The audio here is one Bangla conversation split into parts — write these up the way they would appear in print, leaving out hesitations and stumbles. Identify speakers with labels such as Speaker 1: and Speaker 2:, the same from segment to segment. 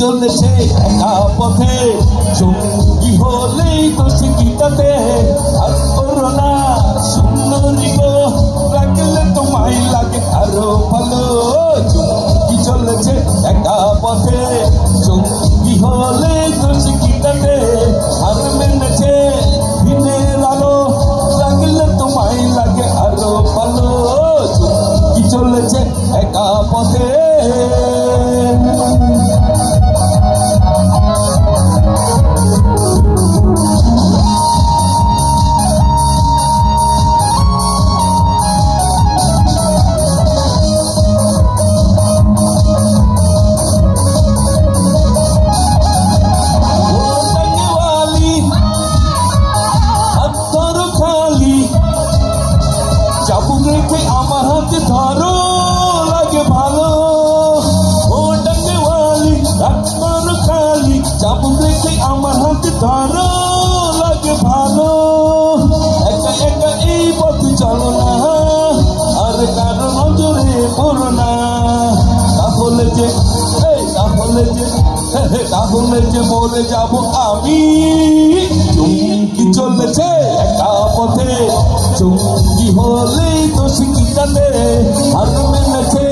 Speaker 1: চলেছে একা পথে সঙ্গী হলেই তো শিখিতাতে আর করোনা সুন্দরী গো লাগলে তোমায় লাগে আরো ভালো চুমকি চলেছে একা পথে সঙ্গী হলেই তো শিখিতাতে আর মেনেছে দিনের আলো লাগলে তোমায় লাগে আরো ভালো চুমকি চলেছে একা পথে চাবুক রেখে আমার হাতে ধরো লাগে ভালো ও ডাঙ্গেওয়ালি ডাক্তার খালি চাবুক রেখে আমার হাতে ধরো লাগে ভালো একা একা এই পথে চলো না আর কারো নজরে পড়ো না তাহলে যে মরে যাবো আমি চুমকি চলেছে একা পথে চুমকি হলেই তো শিখিতাতে হাত মেনেছে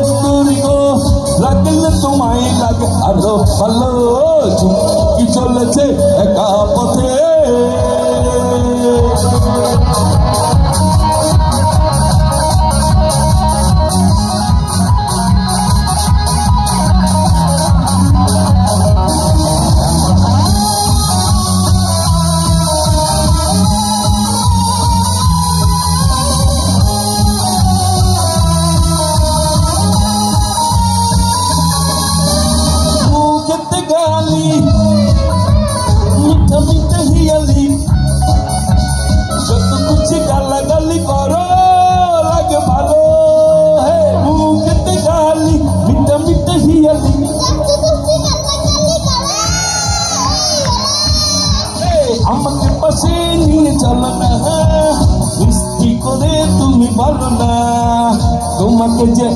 Speaker 1: সুন্দরী গো লাগলে তোমায় লাগে আরো ভালো চুমকি চলেছে একা পথে मीठा मीठा हियाली जब कुछ गाला गाली करो लगे भालो है मुझे गाली मीठा मीठा हियाली আমাকে পাশে নিয়ে চলো না মিষ্টি করে তুমি বলো না তোমাকে যে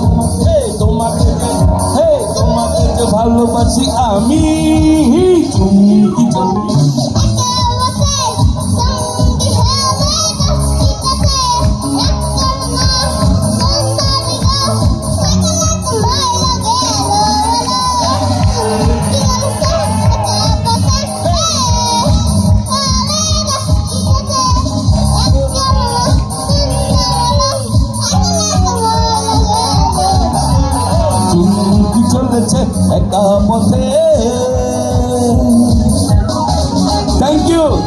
Speaker 1: ভালোবাসি আমি চুমকি চুমকি চলেছে একা পথে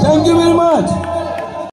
Speaker 1: থ্যাংক ইউ